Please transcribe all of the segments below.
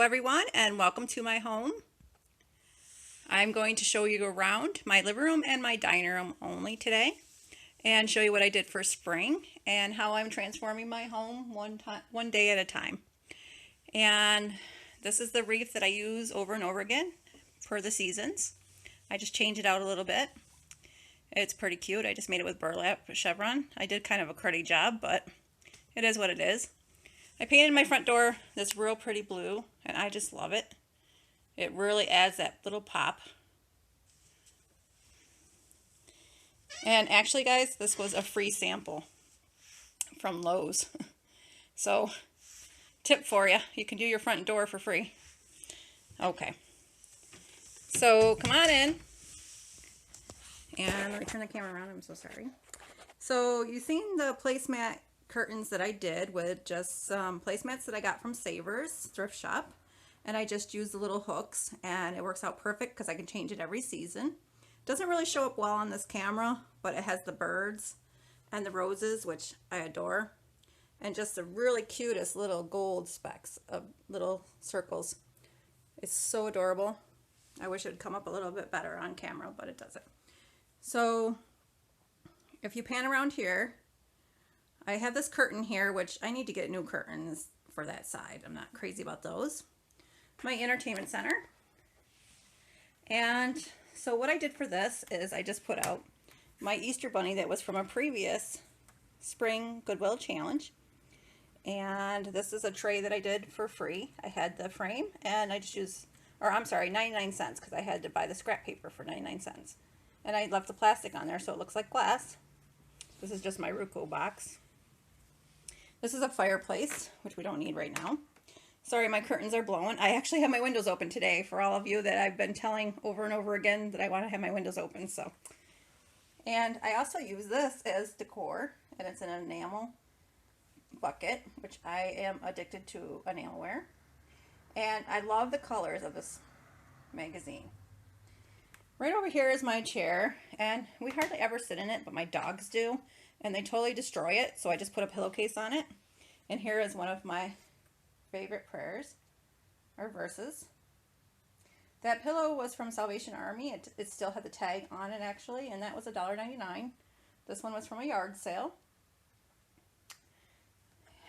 everyone, and welcome to my home. I'm going to show you around my living room and my dining room only today and show you what I did for spring and how I'm transforming my home one day at a time. And this is the wreath that I use over and over again for the seasons. I just change it out a little bit. It's pretty cute. I just made it with burlap chevron. I did kind of a cruddy job, but it is what it is. I painted my front door this real pretty blue, and I just love it. It really adds that little pop. And actually, guys, this was a free sample from Lowe's. So, tip for you, you can do your front door for free. Okay. So, come on in. And let me turn the camera around, I'm so sorry. So, you've seen the placemat curtains that I did with just some placemats that I got from Savers thrift shop, and I just used the little hooks, and it works out perfect because I can change it every season. Doesn't really show up well on this camera, but it has the birds and the roses, which I adore, and just the really cutest little gold specks of little circles. It's so adorable. I wish it would come up a little bit better on camera, but it doesn't. So if you pan around here, I have this curtain here, which I need to get new curtains for that side. I'm not crazy about those. My entertainment center. And so what I did for this is I just put out my Easter bunny that was from a previous spring Goodwill challenge. And this is a tray that I did for free. I had the frame and I just used, or I'm sorry, 99 cents because I had to buy the scrap paper for 99 cents. And I left the plastic on there so it looks like glass. This is just my Ruco box. This is a fireplace, which we don't need right now. Sorry, my curtains are blowing. I actually have my windows open today for all of you that I've been telling over and over again that I want to have my windows open. So, and I also use this as decor, and it's an enamel bucket, which I am addicted to enamelware. And I love the colors of this magazine. Right over here is my chair, and we hardly ever sit in it, but my dogs do, and they totally destroy it, so I just put a pillowcase on it. And here is one of my favorite prayers or verses. That pillow was from Salvation Army. It still had the tag on it actually, and that was $1.99. This one was from a yard sale.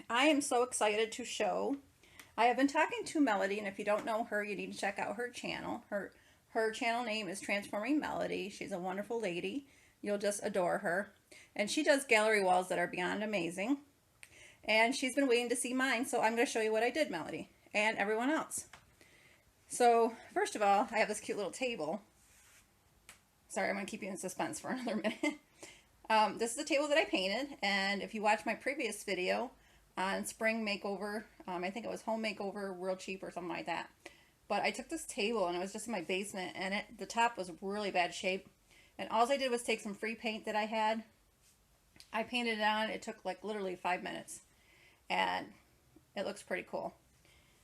I am so excited to show. I have been talking to Melody, and if you don't know her, you need to check out her channel. Her channel name is Transforming Melody. She's a wonderful lady. You'll just adore her. And she does gallery walls that are beyond amazing. And she's been waiting to see mine, so I'm going to show you what I did, Melody, and everyone else. So, first of all, I have this cute little table. Sorry, I'm going to keep you in suspense for another minute. This is the table that I painted, and if you watch my previous video on spring makeover, I think it was home makeover, real cheap or something like that. But I took this table, and it was just in my basement, and the top was really bad shape. And all I did was take some free paint that I had. I painted it on. It took like literally 5 minutes. And it looks pretty cool.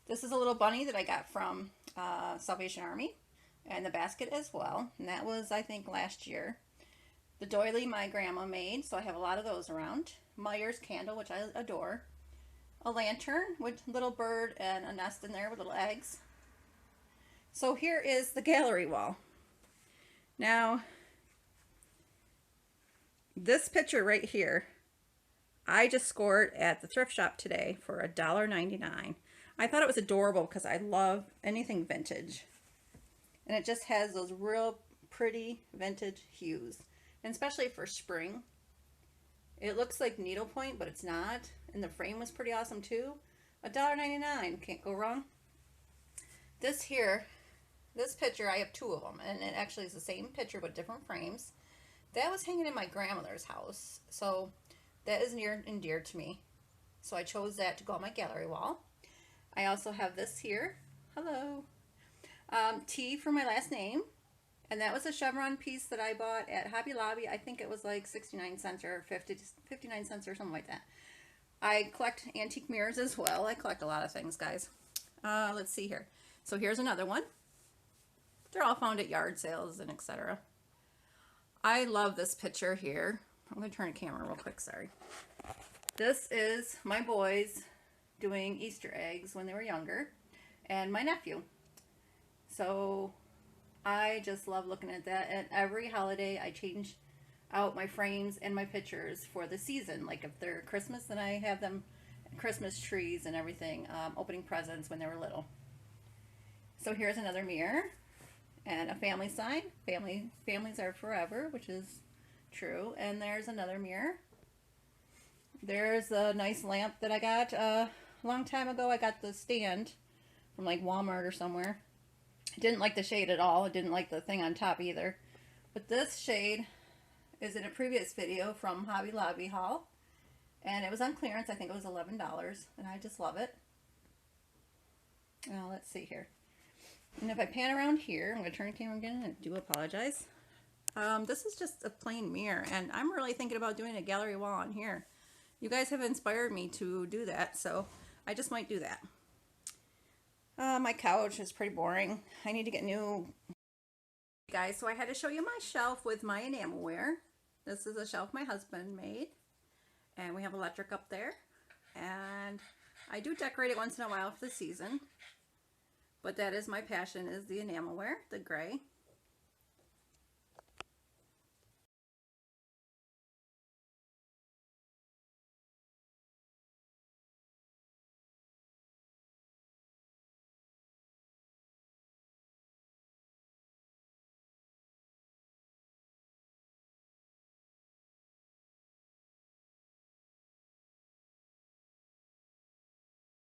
This is a little bunny that I got from Salvation Army. And the basket as well. And that was, I think, last year. The doily my grandma made. So I have a lot of those around. Meyer's candle, which I adore. A lantern with a little bird and a nest in there with little eggs. So here is the gallery wall. Now, this picture right here, I just scored at the thrift shop today for $1.99. I thought it was adorable because I love anything vintage. And it just has those real pretty vintage hues. And especially for spring. It looks like needlepoint, but it's not. And the frame was pretty awesome too. $1.99, can't go wrong. This here, this picture, I have two of them. And it actually is the same picture but different frames. That was hanging in my grandmother's house. So that is near and dear to me. So I chose that to go on my gallery wall. I also have this here. Hello. T for my last name. And that was a chevron piece that I bought at Hobby Lobby. I think it was like 69 cents or 59 cents or something like that. I collect antique mirrors as well. I collect a lot of things, guys. Let's see here. So here's another one. They're all found at yard sales and etc. I love this picture here. I'm going to turn the camera real quick, sorry. This is my boys doing Easter eggs when they were younger. and my nephew. So I just love looking at that. And every holiday I change out my frames and my pictures for the season. Like if they're Christmas, then I have them Christmas trees and everything, opening presents when they were little. So here's another mirror and a family sign. Families are forever, which is true. And there's another mirror. There's a nice lamp that I got a long time ago. I got the stand from like Walmart or somewhere. I didn't like the shade at all. I didn't like the thing on top either. But this shade is in a previous video from Hobby Lobby haul. And it was on clearance. I think it was $11. And I just love it. Now let's see here. And if I pan around here, I'm going to turn the camera again. I do apologize. This is just a plain mirror. And I'm really thinking about doing a gallery wall on here. You guys have inspired me to do that. So I just might do that. My couch is pretty boring. I need to get new. Guys, so I had to show you my shelf with my enamelware. This is a shelf my husband made. And we have electric up there. And I do decorate it once in a while for the season. But that is my passion, is the enamelware, the gray.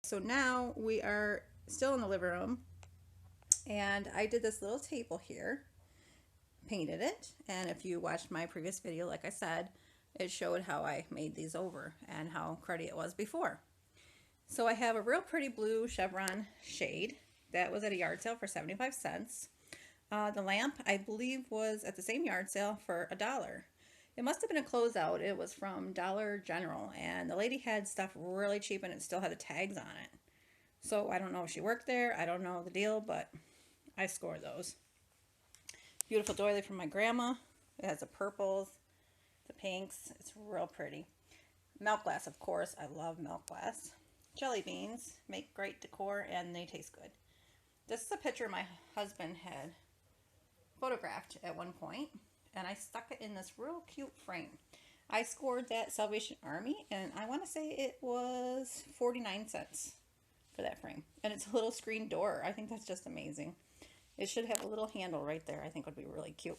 So now we are still in the living room, and I did this little table here, painted it, and if you watched my previous video, like I said, it showed how I made these over and how cruddy it was before. So I have a real pretty blue chevron shade that was at a yard sale for 75 cents. The lamp, I believe, was at the same yard sale for $1. It must have been a closeout. It was from Dollar General, and the lady had stuff really cheap and it still had the tags on it. So I don't know if she worked there. I don't know the deal, but I scored those. Beautiful doily from my grandma. It has the purples, the pinks. It's real pretty. Milk glass, of course. I love milk glass. Jelly beans make great decor and they taste good. This is a picture my husband had photographed at one point, and I stuck it in this real cute frame. I scored that Salvation Army, and I want to say it was 49 cents for that frame. And it's a little screen door. I think that's just amazing. It should have a little handle right there. I think would be really cute.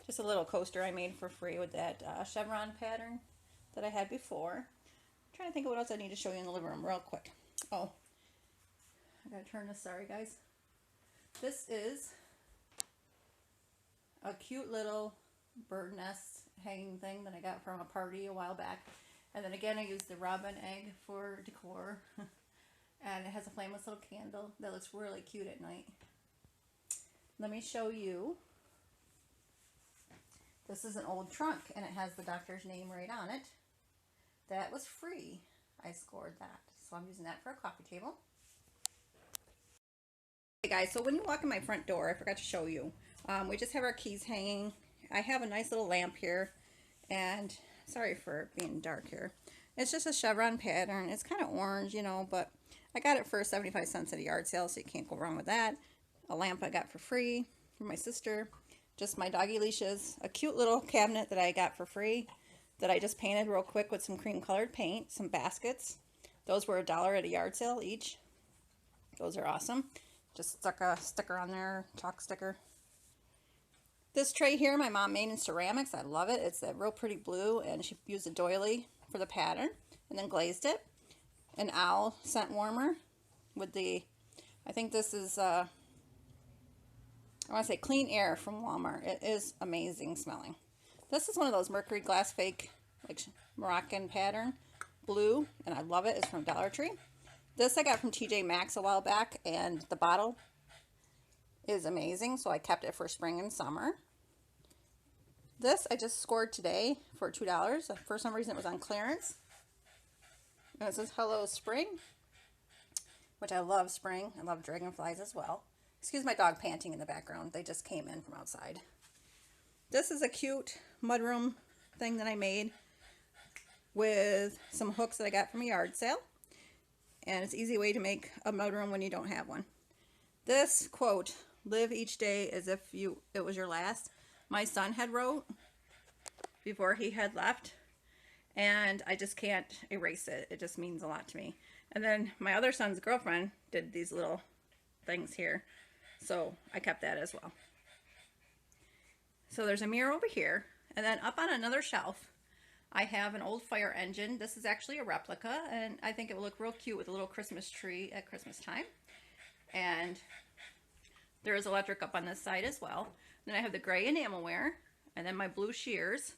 Just a little coaster I made for free with that chevron pattern that I had before. I'm trying to think of what else I need to show you in the living room real quick. Oh, I gotta turn this, sorry guys. This is a cute little bird nest hanging thing that I got from a party a while back. And then again, I used the robin egg for decor. And it has a flameless little candle that looks really cute at night. Let me show you. This is an old trunk, and it has the doctor's name right on it. That was free. I scored that. So I'm using that for a coffee table. Hey guys, so when you walk in my front door, I forgot to show you. We just have our keys hanging. I have a nice little lamp here, and sorry for being dark here. It's just a chevron pattern. It's kind of orange, you know, but I got it for 75 cents at a yard sale, so you can't go wrong with that. A lamp I got for free from my sister. Just my doggy leashes. A cute little cabinet that I got for free that I just painted real quick with some cream colored paint. Some baskets. Those were $1 at a yard sale each. Those are awesome. Just stuck a sticker on there, chalk sticker. This tray here, my mom made in ceramics. I love it. It's that real pretty blue, and she used a doily for the pattern and then glazed it. An owl scent warmer with the, I think this is, I want to say Clean Air from Walmart. It is amazing smelling. This is one of those mercury glass fake, like Moroccan pattern, blue, and I love it. It's from Dollar Tree. This I got from TJ Maxx a while back, and the bottle is amazing, so I kept it for spring and summer. This I just scored today for $2. For some reason it was on clearance. And it says Hello Spring, which I love spring. I love dragonflies as well. Excuse my dog panting in the background. They just came in from outside. This is a cute mudroom thing that I made with some hooks that I got from a yard sale. and it's an easy way to make a mudroom when you don't have one. This quote, "Live each day as if it was your last," my son had wrote before he had left, and I just can't erase it. It just means a lot to me. And then my other son's girlfriend did these little things here, so I kept that as well. So there's a mirror over here, and then up on another shelf I have an old fire engine. This is actually a replica, and I think it will look real cute with a little Christmas tree at Christmas time. And there is electric up on this side as well. Then I have the gray enamelware, and then my blue shears,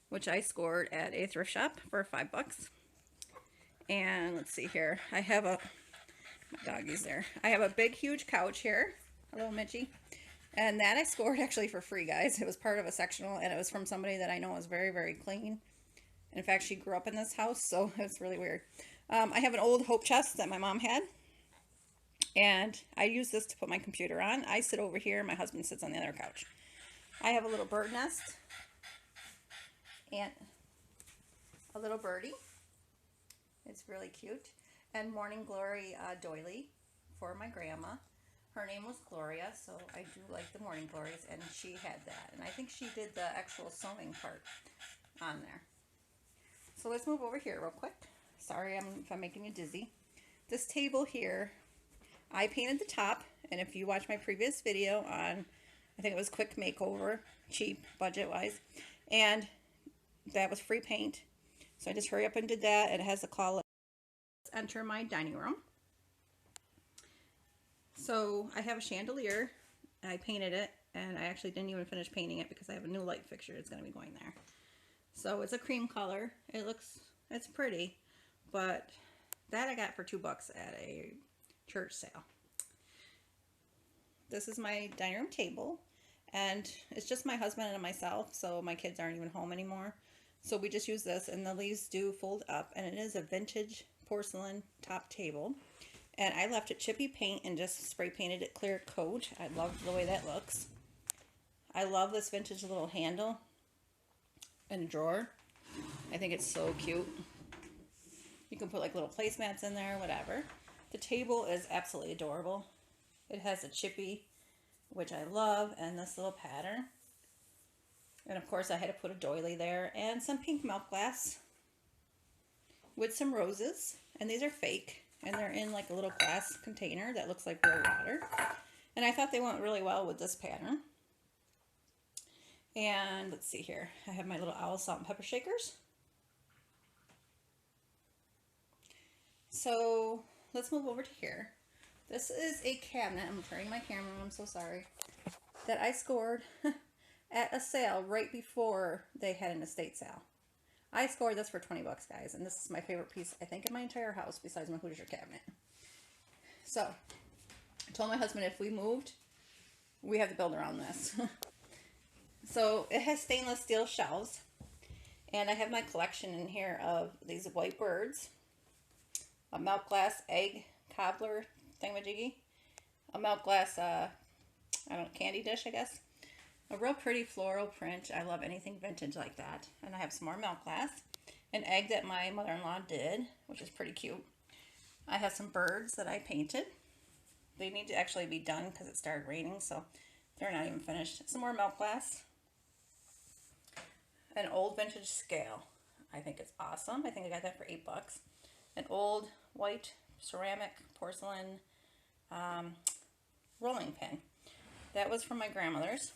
which I scored at a thrift shop for $5. And let's see here, I have my doggy's there. I have a big, huge couch here, a little Mitchie. And that I scored actually for free, guys. It was part of a sectional, and it was from somebody that I know is very, very clean. In fact, she grew up in this house, so it's really weird. I have an old hope chest that my mom had, and I use this to put my computer on. I sit over here, my husband sits on the other couch. I have a little bird nest and a little birdie. It's really cute. And Morning Glory doily for my grandma. Her name was Gloria, so I do like the Morning Glories, and she had that. And I think she did the actual sewing part on there. So let's move over here real quick. Sorry if I'm making you dizzy. This table here, I painted the top, and if you watch my previous video on, I think it was quick makeover, cheap, budget-wise, and that was free paint. So I just hurry up and did that. It has a claw. Let's enter my dining room. So I have a chandelier. I painted it, and I actually didn't even finish painting it because I have a new light fixture that's going to be going there. So it's a cream color. It's pretty, but that I got for $2 at a church sale. This is my dining room table, and it's just my husband and myself, so my kids aren't even home anymore. So we just use this, and the leaves do fold up, and it is a vintage porcelain top table. And I left it chippy paint and just spray painted it clear coat. I love the way that looks. I love this vintage little handle and drawer. I think it's so cute. You can put like little placemats in there, whatever. The table is absolutely adorable. It has a chippy, which I love, and this little pattern. And of course I had to put a doily there and some pink milk glass with some roses. And these are fake, and they're in like a little glass container that looks like real water. And I thought they went really well with this pattern. And let's see here. I have my little owl salt and pepper shakers. So let's move over to here. This is a cabinet. I'm turning my camera. I'm so sorry. That I scored at a sale right before they had an estate sale. I scored this for 20 bucks, guys. And this is my favorite piece, I think, in my entire house besides my Hoosier cabinet. So I told my husband if we moved, we have to build around this. So it has stainless steel shelves, and I have my collection in here of these white birds, a milk glass egg cobbler thingamajiggy, a milk glass, I don't know, candy dish, I guess, a real pretty floral print. I love anything vintage like that. And I have some more milk glass, an egg that my mother-in-law did, which is pretty cute. I have some birds that I painted. They need to actually be done because it started raining, so they're not even finished. Some more milk glass. An old vintage scale. I think it's awesome. I think I got that for $8. An old white ceramic porcelain rolling pin. That was from my grandmother's.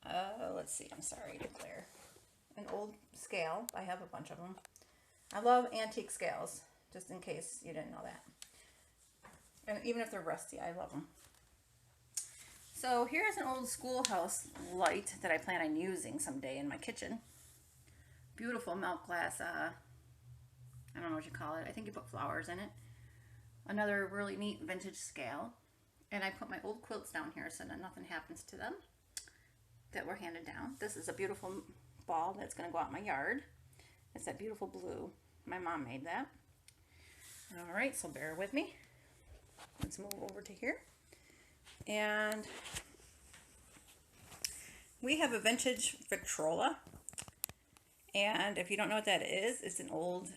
Let's see. I'm sorry to clear. An old scale. I have a bunch of them. I love antique scales, just in case you didn't know that. And even if they're rusty, I love them. So here's an old schoolhouse light that I plan on using someday in my kitchen. Beautiful milk glass, I don't know what you call it. I think you put flowers in it. Another really neat vintage scale. And I put my old quilts down here so that nothing happens to them that were handed down. This is a beautiful ball that's going to go out in my yard. It's that beautiful blue. My mom made that. Alright, so bear with me. Let's move over to here. And we have a vintage Victrola, and if you don't know what that is, it's an old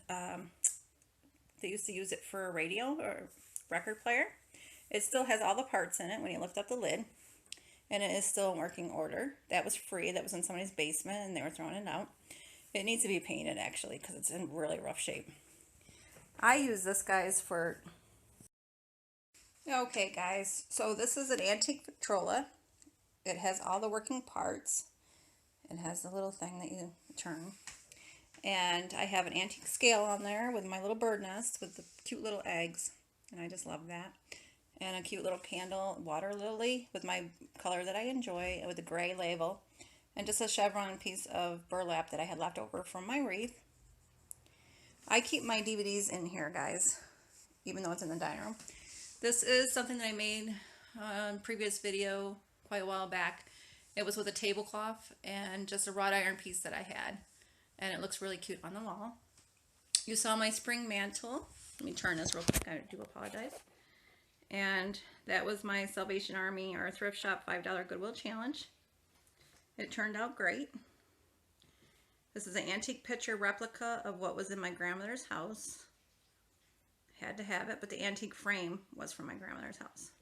They used to use it for a radio or record player. It still has all the parts in it when you lift up the lid, and it is still in working order. That was free. That was in somebody's basement, and they were throwing it out. It needs to be painted, actually, because it's in really rough shape. I use this, guys, for... Okay, guys, so this is an antique Victrola. It has all the working parts. It has the little thing that you turn. And I have an antique scale on there with my little bird nest with the cute little eggs. And I just love that. And a cute little candle, water lily, with my color that I enjoy, with a gray label. And just a chevron piece of burlap that I had left over from my wreath. I keep my DVDs in here, guys, even though it's in the dining room. This is something that I made on a previous video quite a while back. It was with a tablecloth and just a wrought iron piece that I had. And it looks really cute on the wall. You saw my spring mantle. Let me turn this real quick. I do apologize. And that was my Salvation Army or Thrift Shop $5 Goodwill Challenge. It turned out great. This is an antique picture replica of what was in my grandmother's house. Had to have it, but the antique frame was from my grandmother's house.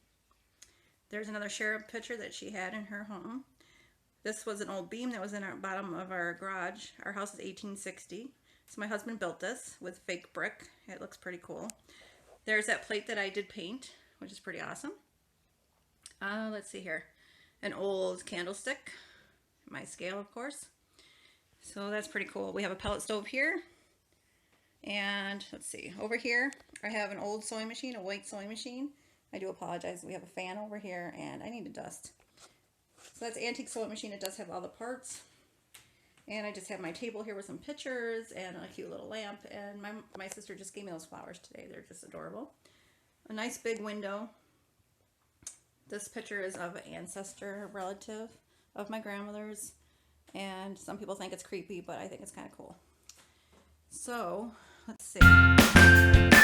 There's another cherub picture that she had in her home. This was an old beam that was in our bottom of our garage. Our house is 1860. So my husband built this with fake brick. It looks pretty cool. There's that plate that I did paint, which is pretty awesome. Let's see here. An old candlestick. My scale, of course. So that's pretty cool. We have a pellet stove here. And let's see, over here I have an old sewing machine, a white sewing machine. I do apologize. We have a fan over here and I need to dust. So that's antique sewing machine. It does have all the parts. And I just have my table here with some pictures and a cute little lamp. And my sister just gave me those flowers today. They're just adorable. A nice big window. This picture is of an ancestor relative of my grandmother's. And some people think it's creepy, but I think it's kind of cool. So, let's see.